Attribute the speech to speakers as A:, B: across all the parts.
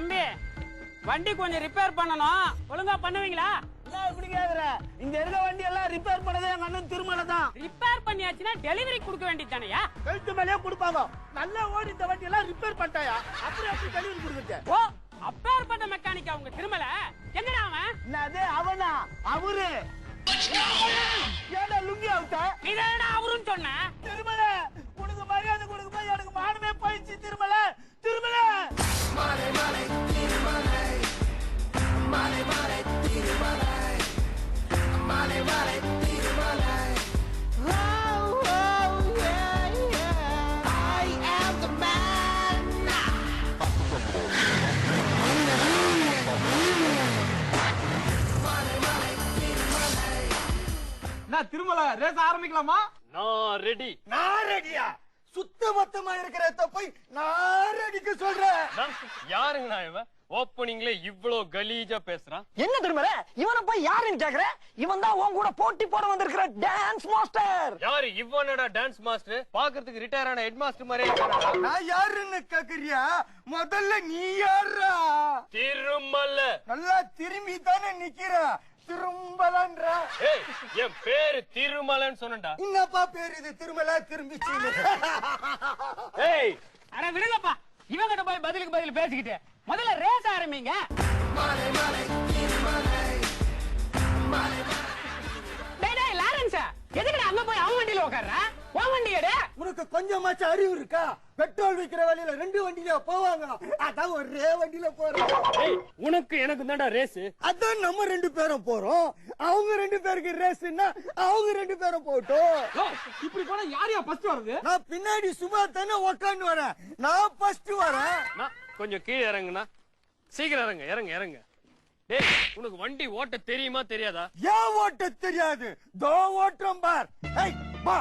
A: தம்பி வண்டி கொஞ்சம் ரிப்பேர் பண்ணணும், ஒழுங்கா பண்ணுவீங்களா?
B: இப்படி கேக்குற, இங்க இருக்க வண்டி எல்லாம் ரிப்பேர் பண்ணதே எங்க அண்ணன் திருமலை தான்.
A: ரிப்பேர் பண்ணியாச்சுன்னா டெலிவரி கொடுக்க வேண்டியதானயா?
B: கழுத்து மேலேயே கொடுப்பாங்க. நல்லா ஓடி இந்த வண்டி எல்லாம் ரிப்பேர் பண்ணிட்டாயா, அப்புறம் எப்படி டெலிவரி கொடுக்குறது?
A: ஓ, அப்பேற்பட்ட மெக்கானிக்கா உங்க திருமலை? என்னடா அவன்?
B: என்னது அவனா? அவரு ஏடா லுங்கி அவுட்ட?
A: இதேடா அவருன்னு சொன்ன.
B: திருமலை, உனக்கு மரியாதை கொடுக்க போய் எனக்கு மானமே போயிடுச்சு. திருமலை, திருமலை, மாலை மாலை திருமலை, மாலை மாலை திருமலை, மாலை மாலை திருமலை.
C: திருமலை ரேஸ் ஆரம்பிக்கலாமா?
D: நான் ரெடி.
B: நான் ரெடியா? சுத்த மொத்தமா இருக்கிற போய் நான் ரெடிக்கு சொல்றேன்.
D: யாருங்க நான் இவன்? ஓப்பனிங்ல இவ்ளோ கலீஜா பேசுறான்.
E: என்ன திருமலை, இவனை போய் யாருன்னு கேக்குற? இவன் தான் உன் கூட போட்டி போட வந்திருக்கிற டான்ஸ் மாஸ்டர்.
D: யாரு இவனடா டான்ஸ் மாஸ்டர்? பாக்குறதுக்கு ரிட்டையர் ஆன ஹெட் மாஸ்டர் மாதிரியே இருக்கானடா.
B: நான் யாருன்னு கேக்குறியா? முதல்ல நீ யாரா?
D: திருமலை.
B: நல்லா திரும்பி தானே நிக்கிற, திரும்பலன்ற.
D: ஏய், என் பேரு திருமலைன்னு சொன்னடா.
B: என்னப்பா பேரு இது? திருமலை திரும்பிச்சு.
D: ஏய்,
A: அட விடுங்கப்பா, இவங்கிட்ட போய் பதிலுக்கு பதில் பேசிக்கிட்டு முதல்ல ரேஸ் ஆரம்பிங்க. டேய் டேய் லாரன்ஸ், எதுக்குடா அங்க போய் அவன் வண்டியில உட்கார்ற? உன் வண்டி எடு.
B: உனக்கு கொஞ்சமாச்சும் அறிவு இருக்கா? பெட்ரோல் விக்கிற வழியில 2 வண்டியில போவாங்க, அதான் ஒரே வண்டியில போறோம்.
D: ஏய், உனக்கு எனக்கு தான்டா ரேஸ்.
B: அதான் நம்ம 2 பேரும் போறோம். அவங்க 2 பேருக்கு ரேஸ்னா அவங்க 2 பேரும் போட்டோம்.
C: இப்படி போனா யாரையா ஃபர்ஸ்ட் வருது?
B: நான் பின்னாடி சும்மா தானே உக்காந்து வரேன், நான் ஃபர்ஸ்ட் வரேன்.
D: நான் கொஞ்சம் கீழே இறங்குனா. சீக்கிரம் இறங்க, இறங்க, இறங்க. டேய், உனக்கு வண்டி ஓட்ட தெரியுமா தெரியாதா?
B: ஏன் ஓட்ட தெரியாது? தோ ஓட்டம் பார். ஏய் வா.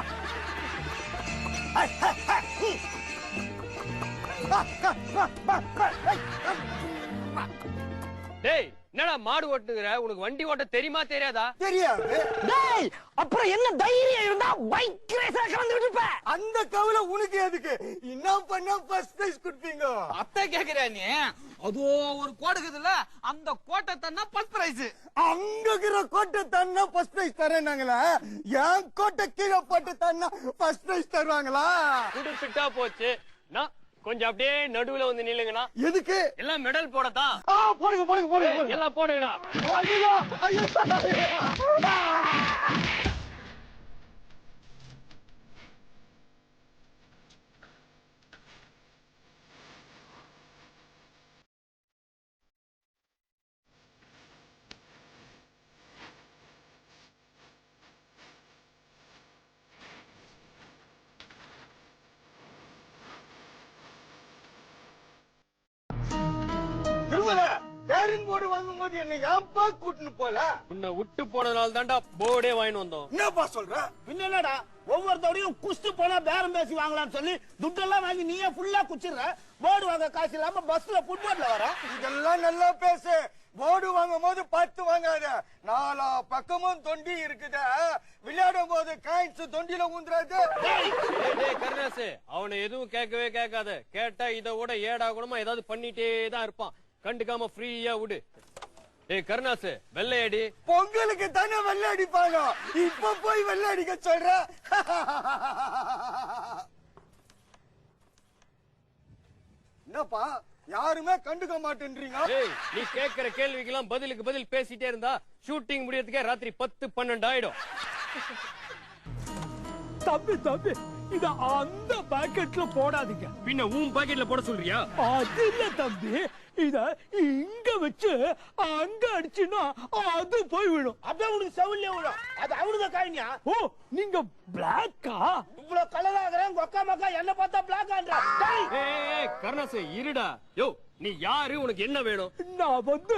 D: டேய், என்னடா மாடு ஓட்டுங்கிற? உனக்கு வண்டி ஓட்ட தெரியுமா தெரியாதா?
B: தெரியாது.
E: டேய், அப்புறம் என்ன தைரியம் இருந்தா பைக் ரேஸ்ல கலந்துட்டு இருப்ப?
B: அந்த கவலை உனக்கு எதுக்கு? இன்னும் பண்ண ஃபர்ஸ்ட் பிரைஸ் கொடுப்பீங்க.
C: அத்தை கேக்குறியா நீ? அதோ ஒரு கோடுக்குதுல, அந்த கோட்டை தன்னா ஃபர்ஸ்ட் பிரைஸ்.
B: அங்க இருக்கிற கோட்டை தன்னா ஃபர்ஸ்ட் பிரைஸ் தரேனாங்களா? என் கோட்டை கீழே போட்டு தன்னா ஃபர்ஸ்ட் பிரைஸ் தருவாங்களா?
D: குடுப்பிட்டா போச்சு. நான் கொஞ்சம் அப்படியே நடுவுல வந்து நில்லுங்கண்ணா.
B: எதுக்கு?
D: எல்லாம் மெடல் போடத்தான்.
B: போடுங்க போடுங்க போடுங்க.
D: எல்லாம் போடுங்கண்ணா.
B: ஐயோ ஐயோ. பேரின் போர்டு வாங்கும் போது என்ன ஏன்பா கூட்டின்னு போல?
D: உன்னை விட்டு போனதுனால தான்டா போர்டே வாங்கிட்டு வந்தோம்.
B: என்னப்பா சொல்ற? என்னடா ஒவ்வொருத்தோடையும் குஸ்து போனா பேரம் பேசி வாங்கலாம்னு சொல்லி துட்டெல்லாம் வாங்கி நீயே ஃபுல்லா குச்சிடுற. போர்டு வாங்க காசு இல்லாம பஸ்ல ஃபுட்போர்ட்ல வர. இதெல்லாம் நல்லா பேசு. போர்டு வாங்கும் போது பார்த்து வாங்காத. 4 பக்கமும் தொண்டி இருக்குது, விளையாடும் போது காயின்ஸ் தொண்டில ஊந்துறாது.
D: டேய் கருணாசு, அவனை எதுவும் கேட்கவே கேட்காத. கேட்டா இதை விட ஏடா கூடமா ஏதாவது பண்ணிட்டே தான் இருப்பான். கண்டுக்காம ஃப்ரீயா விடு. டேய் கருணாசு, வெள்ளையடி.
B: பொங்கலுக்கு தானே வெள்ளை அடிப்பாங்க, இப்ப போய் வெள்ளை அடிக்க சொல்ற. என்னப்பா யாருமே கண்டுக்க மாட்டேன்றீங்க?
D: டேய், நீ கேக்குற கேள்விக்கெல்லாம் பதிலுக்கு பதில் பேசிட்டே இருந்தா ஷூட்டிங் முடியறதுக்கே ராத்திரி 10-12 ஆயிடும்.
F: தம்பி தம்பி, இத அந்த பாக்கெட்ல போடாதீங்க.
D: பின்ன உன் பாக்கெட்ல போட சொல்றியா?
F: அது இல்ல தம்பி, இத இங்க வச்சு அங்க அடிச்சுன்னா அது போய் விடும்.
B: அப்படியே உனக்கு செவிலே விடும். அது அவனுக்கு காயினியா?
F: ஓ, நீங்க பிளாக்கா?
B: இவ்வளவு கலர் ஆகுறேன் கொக்கா மக்கா என்ன பார்த்தா பிளாக் ஆன்றா.
D: ஏய் கருணாசு, இருடா. யோ, நீ யாரு? உனக்கு என்ன வேணும்?
F: நான் வந்து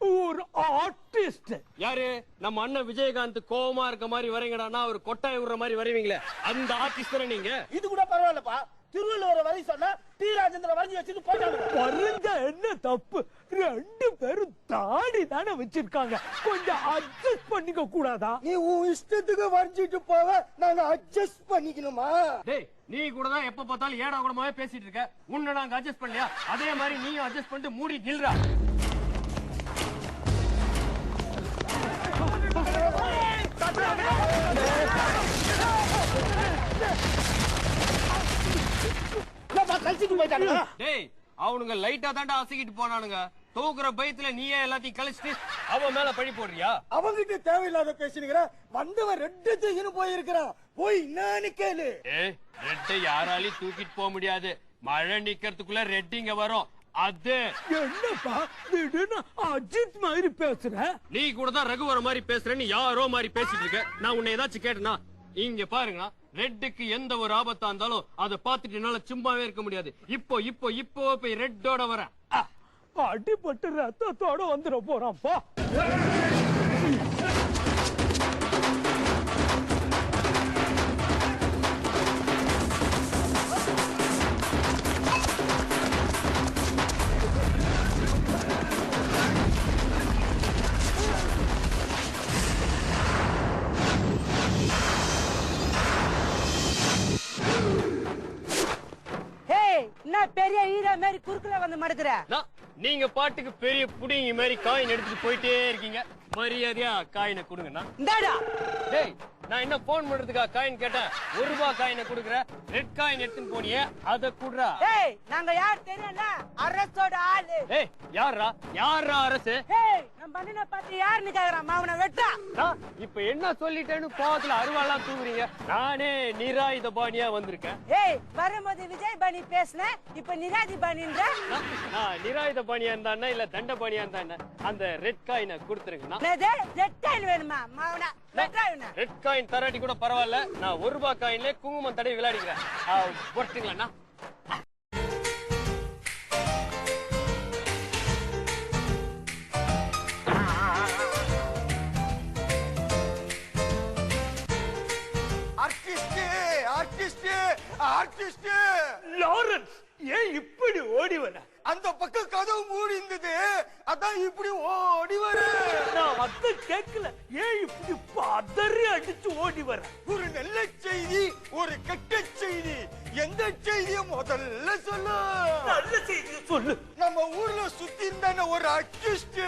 F: ஒரு ஆர்டிஸ்ட்.
D: யாரு? நம்ம அண்ணன் விஜயகாந்த் கோவமா இருக்க மாதிரி வரீங்கடா, ஒரு கொட்டாய் விடுற மாதிரி வருவீங்களே, அந்த ஆர்டிஸ்ட் தானே நீங்க?
B: இது கூட பரவாயில்லப்பா. திருவள்ளுவரை வரி சொன்னா டி ராஜேந்திர வரைஞ்சி வச்சுட்டு போயிட்டாங்க.
F: வரைஞ்ச என்ன தப்பு? 2 பேரும் தாடி தானே வச்சிருக்காங்க, கொஞ்சம் அட்ஜஸ்ட் பண்ணிக்க கூடாதா?
B: நீ உன் இஷ்டத்துக்கு வரைஞ்சிட்டு போவ, நாங்க அட்ஜஸ்ட் பண்ணிக்கணுமா?
D: டேய் நீ கூட தான் எப்ப பார்த்தாலும் ஏடா கூடமாவே பேசிட்டு இருக்க. உன்னை நாங்க அட்ஜஸ்ட் பண்ணலையா? அதே மாதிரி நீயும் அட்ஜஸ்ட் பண்ணிட்டு மூடி நில்றா.
B: கழிச்சிட்டு போயிட்டாங்க.
D: டேய் அவனுங்க லைட்டா தாண்டா அசைக்கிட்டு போனானுங்க. தூக்குற பயத்துல நீயே எல்லாத்தையும் கழிச்சிட்டு அவன் மேல பழி போடுறியா?
B: அவங்கிட்ட தேவையில்லாத பேசினுங்கிற. வந்தவன் 2 தூக்கின்னு போயிருக்கிறான், போய் என்னன்னு கேளு.
D: ஏய் ரெட்டை யாராலையும் தூக்கிட்டு போக முடியாது. மழை நிக்கிறதுக்குள்ள ரெட்டிங்க வரும். அது
F: என்னப்பா திடீர்னு அஜித் மாதிரி பேசுற?
D: நீ கூட தான் ரகுவர மாதிரி பேசுறேன்னு யாரோ மாதிரி பேசிட்டு இருக்க. நான் உன்னை ஏதாச்சும் கேட்டனா? இங்க பாருங்க, ரெட்டுக்கு எந்த ஒரு ஆபத்தா இருந்தாலும் அதை பார்த்துட்டு என்னால சும்மாவே இருக்க முடியாது. இப்போ போய் ரெட்டோட வரேன்.
F: அடிபட்டு ரத்தத்தோட வந்துட போறான்ப்பா.
A: பெரிய ஹீரோ மாதிரி குறுக்குல வந்து மடுக்குற.
D: நீங்க பாட்டுக்கு பெரிய புடிங்க மாதிரி காயின் எடுத்துட்டு போயிட்டே இருக்கீங்க. மரியாதையா காயினை கொடுங்கண்ணா.
A: இந்தாடா.
D: டேய் நான் என்ன போன் பண்றதுக்கா காயின் கேட்டேன். 1 ரூபாய் காயினை கொடுக்குற. ரெட் காயின் எடுத்துன்னு போனியே அத குடுறா.
A: ஏய் நாங்க யார் தெரியல? அரசோட ஆளு.
D: ஏய் யாரா அரசு?
A: ஏய் நம்ம பண்ணின பார்த்து யாருன்னு கேக்குறான். மாவன வெட்டா.
D: இப்ப என்ன சொல்லிட்டேன்னு பாவத்துல அருவாலாம் தூங்குறீங்க. நானே நிராயுத பாணியா வந்திருக்கேன்.
A: ஏய் வரும்போது விஜய் பாணி பேசுன, இப்ப நிராஜி பாணின்ற.
D: நான் நிராயுத பாணியா இருந்தானே இல்ல தண்ட பாணியா இருந்தானே? அந்த ரெட் காயினை கொடுத்துருங்கண்ணா.
A: ரெட் காயின் வேணுமா? மாவன வெட்டா வேணா.
D: ரெட் காயின் தராட்டி கூட பரவாயில்ல. நான் 1 ரூபாய் காயின்ல குங்குமம் தடவி விளையாடிக்கிறேன். போட்டுங்களா?
F: லாரன்ஸ் ஏன் இப்படி ஓடி வர?
B: அந்த பக்கம் கதவு மூடி இருந்தது, அதான் இப்படி ஓடி வர.
F: நான் அத கேட்கல, ஏன் இப்படி பதறி அடிச்சு ஓடி வர?
B: ஒரு நல்ல செய்தி, ஒரு கெட்ட செய்தி. எந்த செய்திய முதல்ல சொல்லு?
F: நல்ல செய்தி சொல்லு.
B: நம்ம ஊர்ல சுத்தி இருந்தான ஒரு ஆர்டிஸ்ட்,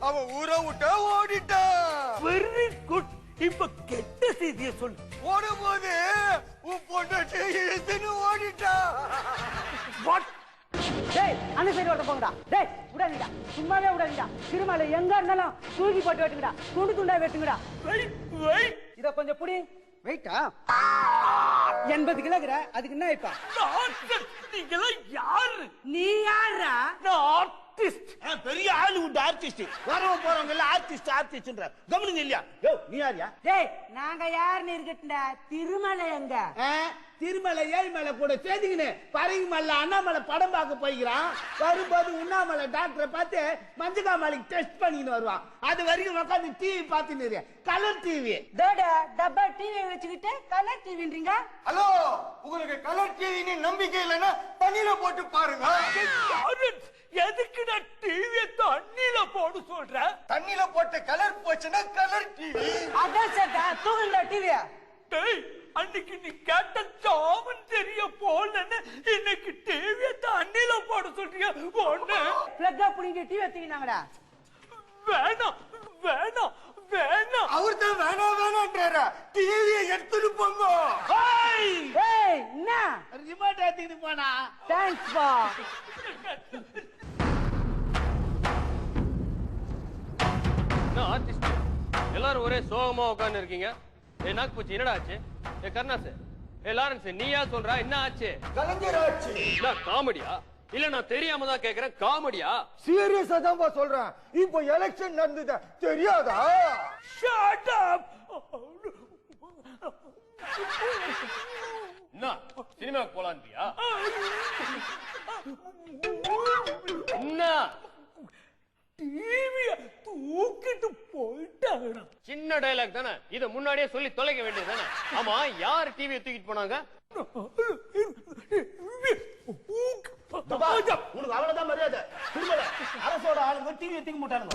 B: அவன் ஊரை விட்டு ஓடிட்டான்.
F: Very good. இப்ப கெட்ட செய்திய சொல்லு.
B: ஓடும் போது உன் பொண்டாட்டி இழுத்துன்னு ஓடிட்டான்.
F: வாட்?
A: டேய் அந்த சைடு ஓட போங்கடா. டேய் விடாதீங்கடா, சும்மாவே விடாதீங்கடா. திருமலை எங்க இருந்தாலும் தூக்கி போட்டு வெட்டுங்கடா, துண்டு துண்டா வெட்டுங்கடா.
F: வெயிட்.
A: இத கொஞ்சம் புடி. வெயிட்டா 80 கிலோகிற. அதுக்கு என்ன இப்ப?
F: நீங்க யாரு?
A: நீ யாரா?
F: நான் ஆர்டிஸ்ட்.
B: பெரிய ஹாலிவுட் ஆர்டிஸ்ட். வரவங்க போறவங்க எல்லாம் ஆர்டிஸ்ட்ன்ற கவனிங்க இல்லையா? நீ யாரியா?
A: டேய் நாங்க யாருன்னு இருக்கட்டும்டா. திருமலை எங்க?
B: திருமலை ஏழ்மலை கூட சேர்ந்துக்கின்னு பரங்கி மலை அண்ணாமலை படம் பார்க்க போய்க்கிறான். வரும்போது உண்ணாமலை டாக்டரை பார்த்து மஞ்சக்காமலைக்கு டெஸ்ட் பண்ணின்னு வருவான். அது வரைக்கும் உட்காந்து டிவி பார்த்துன்னு கலர் டிவி.
A: டப்பா டிவி வச்சுக்கிட்டு கலர் டிவின்றீங்க.
B: ஹலோ, உங்களுக்கு கலர் டிவின்னு நம்பிக்கை இல்லைன்னா தண்ணியில போட்டு பாருங்க.
F: எதுக்கு நான் டிவியை தண்ணியில போட சொல்றேன்?
B: தண்ணியில போட்டு கலர் போச்சுன்னா கலர் டிவி.
A: அதான் சேட்டா தூங்குங்க டிவியா.
F: டேய் அன்னைக்கு நீ கேட்ட ஜாமன் தெரிய போலன்னு இன்னைக்கு டிவியை தண்ணியில போட சொல்றீங்க. ஒண்ணு
A: பிளக்கா புடிங்க டிவி தூக்கினாங்கடா.
F: வேணாம் வேணாம் வேணாம்.
B: அவர் தான் வேணான்றாரா? டிவியை எடுத்துட்டு போங்க.
A: ஏய் என்ன
B: ரிமோட் எடுத்துட்டு போனா?
A: தேங்க்ஸ் பா.
D: என்ன ஆர்டிஸ்ட் எல்லாரும் ஒரே சோகமா உட்கார்ந்து இருக்கீங்க? நாக்கு பூச்சி என்னடா ஆச்சு? கருணாஸ், லாரன்ஸ் நீயா சொல்றா? என்ன ஆச்சு?
B: கலைஞர் ஆச்சு.
D: காமெடியா இல்ல நான் தெரியாம தான் கேக்குறேன். காமெடியா?
B: சீரியஸா தான் சொல்றேன். இப்போ எலெக்ஷன் நடந்தது தெரியாதா?
F: Shut up.
D: என்ன சினிமாக்கு போலான்றியா? என்ன
F: டிவிய தூக்கிட்டு போயிட்டாங்க.
D: சின்ன டயலாக் தானே, இத முன்னாடியே சொல்லி தொலைக்க வேண்டியது தானே. ஆமா யார் டிவியை தூக்கிட்டு போனாங்க?
B: உனக்கு அவ்வளவுதான் மரியாதை. திருமல அரசோட ஆளுங்க டிவி தூக்கி மாட்டானுங்க.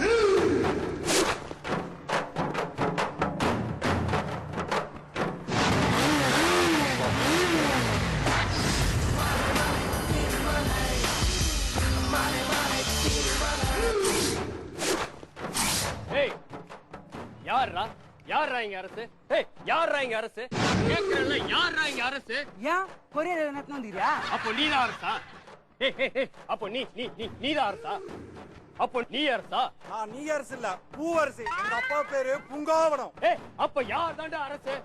D: யாரா யாரா இங்க அரசு? யாரா இங்க அரசு? கேக்குறல யாரா இங்க அரசு?
A: ஏன் கொரியர் நடத்து வந்துறியா?
D: அப்போ நீதான் அரசா? அப்போ நீதான் அரசா? அப்போ நீ அரசா?
G: நான் நீ அரசு இல்ல, பூவரசு. எங்க அப்பா பேரு புங்காவனம்.
D: அப்ப யார் தாண்டா அரசு?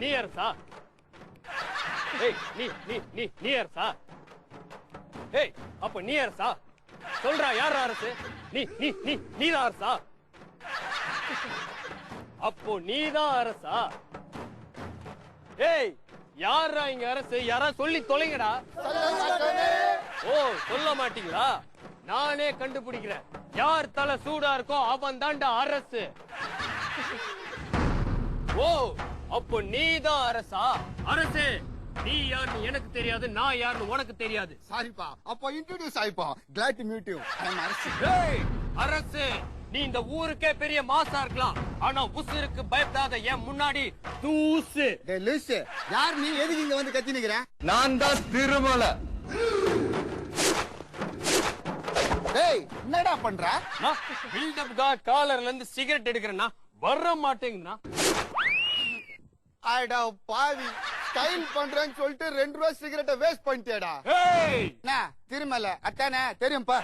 D: நீ அரசா? நீ அரசா? அப்ப நீ அரசா? சொல்றா யார் அரசு? நீதான் அரசா? அப்போ நீதான் அரசா? யாரா இங்க அரசு? யாரா சொல்லி தொலைங்கடா. ஓ, சொல்ல மாட்டீங்களா? நானே கண்டுபிடிக்கிறேன். யார் தலை சூடா இருக்கோ அவன் தாண்டா அரசு. ஓ, அப்போ நீதான் அரசா? அரசு, நீ யாருன்னு எனக்கு தெரியாது, நான் யாருன்னு உனக்கு தெரியாது.
B: சாரிப்பா, அப்போ இன்ட்ரோடியூஸ் ஆயிப்பா. Glad to meet you. I am Arasu.
D: Arasu, நீ இந்த ஊருக்கே பெரிய மாசா இருக்கலாம், ஆனா உசுருக்கு பயப்படாத. என் முன்னாடி தூசு.
B: லூசு, யார் நீ? எதுக்கு இங்க வந்து கத்தி நிக்கிற?
G: நான் தான் திருமலை.
B: டேய், என்னடா பண்ற?
D: பில்டப் காலர்ல இருந்து சிகரெட் எடுக்கிறேன்னா வர மாட்டேங்குதுன்னா.
B: ஐடா பாவி, ஸ்டைல் பண்றேன்னு சொல்லிட்டு 2 ரூபாய் சிகரெட்டை வேஸ்ட் பண்ணிட்டேடா. என்ன திருமலை அத்தானே தெரியும்பா.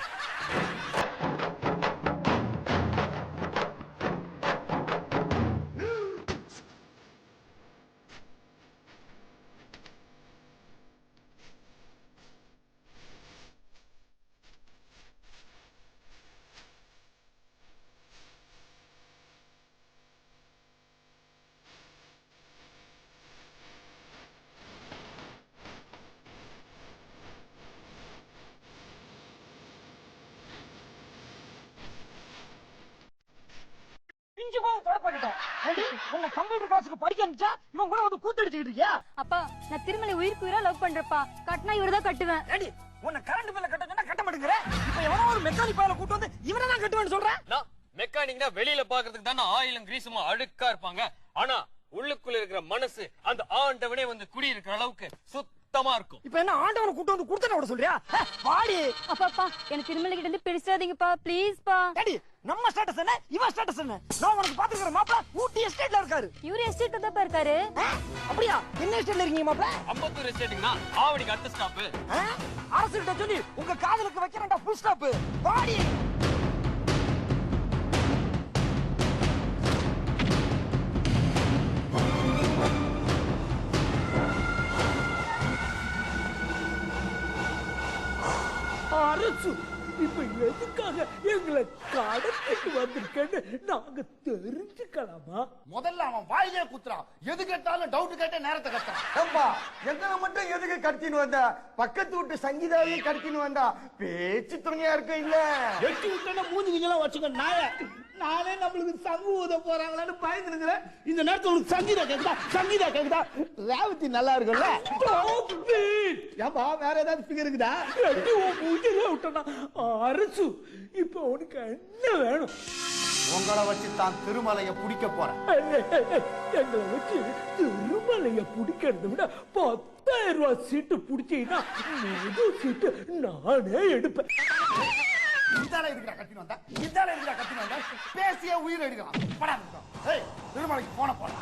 E: கம்ப்யூட்டர் கிளாஸுக்கு படிக்க அனுப்பிச்சா இவன் கூட வந்து கூத்தடிச்சுக்கிட்டு இருக்கியா?
H: அப்பா, நான் திருமலை உயிருக்கு உயிரா லவ் பண்றப்பா. கட்டினா இவர்தான் கட்டுவேன்.
E: ஏடி, உன்னை கரண்ட் பில்ல கட்ட சொன்னா கட்ட மாட்டேங்கிற. இப்ப எவனோ ஒரு மெக்கானிக் பாயில கூட்டு வந்து இவனை தான் கட்டுவேன்னு சொல்றேன்.
D: மெக்கானிக்னா வெளியில பாக்குறதுக்கு தானே ஆயிலும் கிரீசுமா அழுக்கா இருப்பாங்க. ஆனா உள்ளுக்குள்ள இருக்கிற மனசு அந்த ஆண்டவனே வந்து குடி இருக்கிற அளவுக்கு சுத்தமா இருக்கும்.
E: இப்ப என்ன ஆண்டவனை கூட்டு வந்து குடுத்தன விட சொல்றியா? வாடி.
H: அப்பா, எனக்கு திருமலை கிட்ட இருந்து பிரிச்சாதீங்கப்பா, ப்ளீஸ் பா.
E: ஏடி, நம்ம ஸ்டேட்டஸ் என்ன, இவன் ஸ்டேட்டஸ் என்ன? நான் உனக்கு பாத்துக்கிற மாப்ள ஊட்டி எஸ்டேட்ல இருக்காரு.
H: இவரு எஸ்டேட் தான் இருக்காரு.
E: அப்படியா? என்ன எஸ்டேட்ல இருக்கீங்க மாப்ள?
D: அம்பத்தூர் எஸ்டேட்டுங்கண்ணா, ஆவடிக்கு அடுத்த ஸ்டாப்.
E: அரசு கிட்ட சொல்லி உங்க காதலுக்கு வைக்கிறேன்டா ஃபுல் ஸ்டாப். வாடி.
F: அரசு, இப்ப எதுக்காக எங்களை கடத்திட்டு வந்திருக்கேன்னு நாங்க தெரிஞ்சுக்கலாமா?
B: முதல்ல அவன் வாயிலே குத்துறான். எது கேட்டாலும் டவுட் கேட்ட நேரத்தை கத்துறான். ஏம்பா, எங்களை மட்டும் எதுக்கு கடத்தின்னு வந்தா? பக்கத்து வீட்டு சங்கீதாவையும் கடத்தின்னு வந்தா பேச்சு துணையா இருக்க இல்ல?
F: எட்டி விட்டா மூஞ்சிங்கெல்லாம் வச்சுக்க நாய. நானே நம்மளுக்கு சங்கு ஊத போறாங்களான்னு பயந்துருங்கிற இந்த நேரத்துல உனக்கு சங்கீதா கேக்குதா? சங்கீதா கேக்குதா? ரேவதி நல்லா இருக்குல்ல? ஏன்பா, வேற ஏதாவது ஃபிகர் இருக்குதா? எட்டி மூஞ்சிலே விட்டனா. அரசு, இப்ப உனக்கு என்ன வேணும்?
B: உங்களை வச்சு தான் திருமலையை பிடிக்க போறேன்.
F: எங்களை வச்சு திருமலைய பிடிக்கிறத விட 10,000 ரூபாய் சீட்டு பிடிச்சீங்கன்னா முதல் சீட்டு நானே எடுப்பேன்.
B: இதால எதுக்குடா கத்தின்னு வந்தா? இதால எதுக்குடா கத்தின்னு வந்தா? பேசியே உயிர் எடுக்கலாம். படா இருக்கோம். ஏய், திருமலைக்கு போன போடா.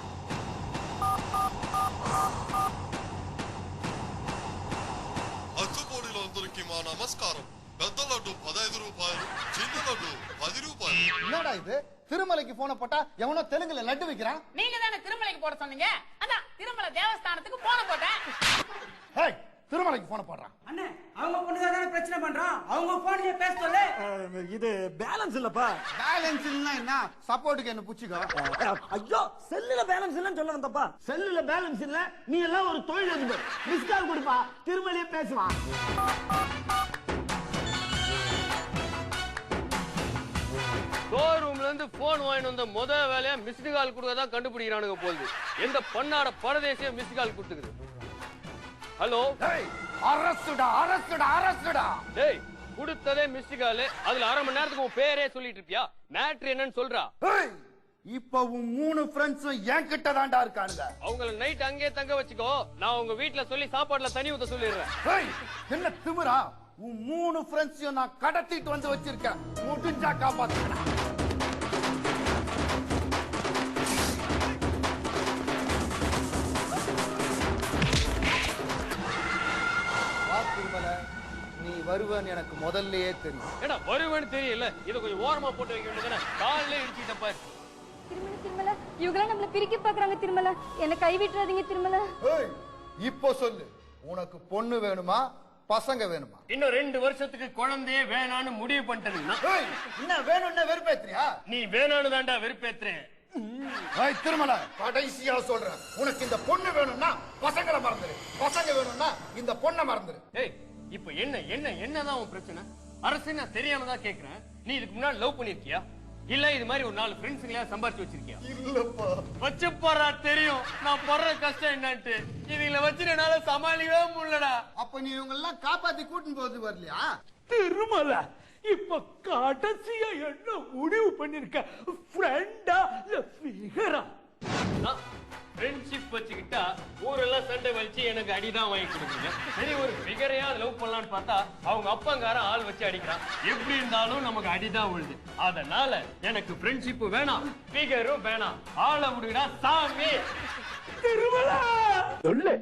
I: అచ్చుపోడిలో అందరికీ మా నమస్కారం. పెద్ద లడ్డు 15 రూపాయలు, చిన్న లడ్డు 10 రూపాయలు.
B: என்னடா இது? திருமலைக்கு போன போட்டா எவனோ தெலுங்குல லட்டு வைக்கிறான்.
J: நீங்க தானே திருமலைக்கு போட சொன்னீங்க. அதான் திருமலை தேவஸ்தானத்துக்கு போன போட்டேன்.
B: ஏய், திருமலைக்கு போன போடுறான்.
A: அண்ணே, அவங்க பொண்ணுதான் தானே பிரச்சனை பண்றான். அவங்க போன்லயே பேச சொல்லு.
E: இது பேலன்ஸ் இல்லப்பா.
B: பேலன்ஸ் இல்லனா என்ன? சப்போர்ட்டுக்கு என்ன புடிச்சுக்கோ.
E: ஐயோ, செல்லுல பேலன்ஸ் இல்லன்னு சொல்ல வந்தப்பா.
F: செல்லுல பேலன்ஸ் இல்ல, நீ எல்லாம் ஒரு தொழில் அதிபர். மிஸ் கால் கொடுப்பா, திருமலையே பேசுவான்.
D: ஷோரூம்ல இருந்து இருந்து போன் வாங்கிட்டு வந்த முத வேலையா மிஸ்டு கால் கொடுக்கதான் கண்டுபிடிக்கிறானுங்க போகுது. எந்த பண்ணாட பரதேசிய மிஸ்டு கால் கொடுத்துக்குது. ஹலோ,
B: அரசுடா அரசுடா அரசுடா.
D: டேய், கொடுத்ததே மிஸ்டு கால். அதுல அரை மணி நேரத்துக்கு உன் பேரே சொல்லிட்டு இருப்பியா? மேட்ரு என்னன்னு சொல்றா.
B: இப்ப உன் 3 ஃப்ரெண்ட்ஸும் என்கிட்ட தான்டா இருக்கானுங்க.
D: அவங்கள நைட் அங்கேயே தங்க வச்சுக்கோ. நான் உங்க வீட்டுல சொல்லி சாப்பாடுல தண்ணி ஊத்த சொல்லிடுறேன்.
B: என்ன திமிரா? உன் 3 ஃப்ரெண்ட்ஸையும் நான் கடத்திட்டு வந்து வச்சிருக்கேன். முடிஞ்சா காப்பாத்துறேன்.
G: நீ வருவன்னு எனக்கு முதல்லயே தெரியும்.
D: ஏடா வருவேன்னு தெரியல. இத கொஞ்சம் ஓரமா போட்டு வைக்க வேண்டியதானே? கால்ல இடிச்சிட்ட பாரு.
H: திருமல திருமல இவங்க நம்மள பிரிக்க பாக்குறாங்க. திருமல என்ன கை விட்டுறாதீங்க திருமல.
G: இப்போ சொல்லு, உனக்கு பொண்ணு வேணுமா பசங்க வேணுமா?
D: இன்னும் 2 வருஷத்துக்கு குழந்தையே வேணான்னு முடிவு பண்ணிட்டேன்னா
B: என்ன வேணும்னா வெறுப்பேத்துறியா?
D: நீ வேணான்னு தான்டா வெறுப்பேத்துறேன்.
B: திருமல, கடைசியா சொல்றேன், உனக்கு இந்த பொண்ணு வேணும்னா பசங்களை மறந்துரு, பசங்க வேணும்னா இந்த பொண்ணை மறந்துரு.
D: ஏய், இப்ப என்னதான் உன் பிரச்சனை? அரசு நான் தெரியாம தான் கேக்குறேன். நீ இதுக்கு முன்னாடி லவ் பண்ணிருக்கியா? இல்ல இது மாதிரி ஒரு 4 ஃப்ரெண்ட்ஸ்ங்களா சம்பாரிச்சு வச்சிருக்கியா?
B: இல்லப்பா.
D: வச்சு போறா, தெரியும் நான் படுற கஷ்டம் என்னன்ட்டு. இதுல வச்சு என்னால சமாளிக்கவே முடியலடா.
B: அப்ப நீ இவங்க எல்லாம் காப்பாத்தி கூட்டின்னு போது வரலையா?
F: திருமல, இப்ப கடைசியா என்ன முடிவு பண்ணிருக்க? ஃப்ரெண்டா இல்ல ஃபிகரா?
D: ஃப்ரெண்ட்ஷிப் வச்சுக்கிட்டா ஊரெல்லாம் சண்டை வலிச்சு எனக்கு அடிதான் வாங்கி கொடுக்குறீங்க. சரி, ஒரு ஃபிகரையா லவ் பண்ணலான்னு பார்த்தா அவங்க அப்பங்கார ஆள் வச்சு அடிக்கிறான். எப்படி இருந்தாலும் நமக்கு அடிதான் விழுது. அதனால எனக்கு ஃப்ரெண்ட்ஷிப் வேணாம், ஃபிகரும் வேணாம். ஆளை விடுடா சாமி.
F: திருமல சொல்லு.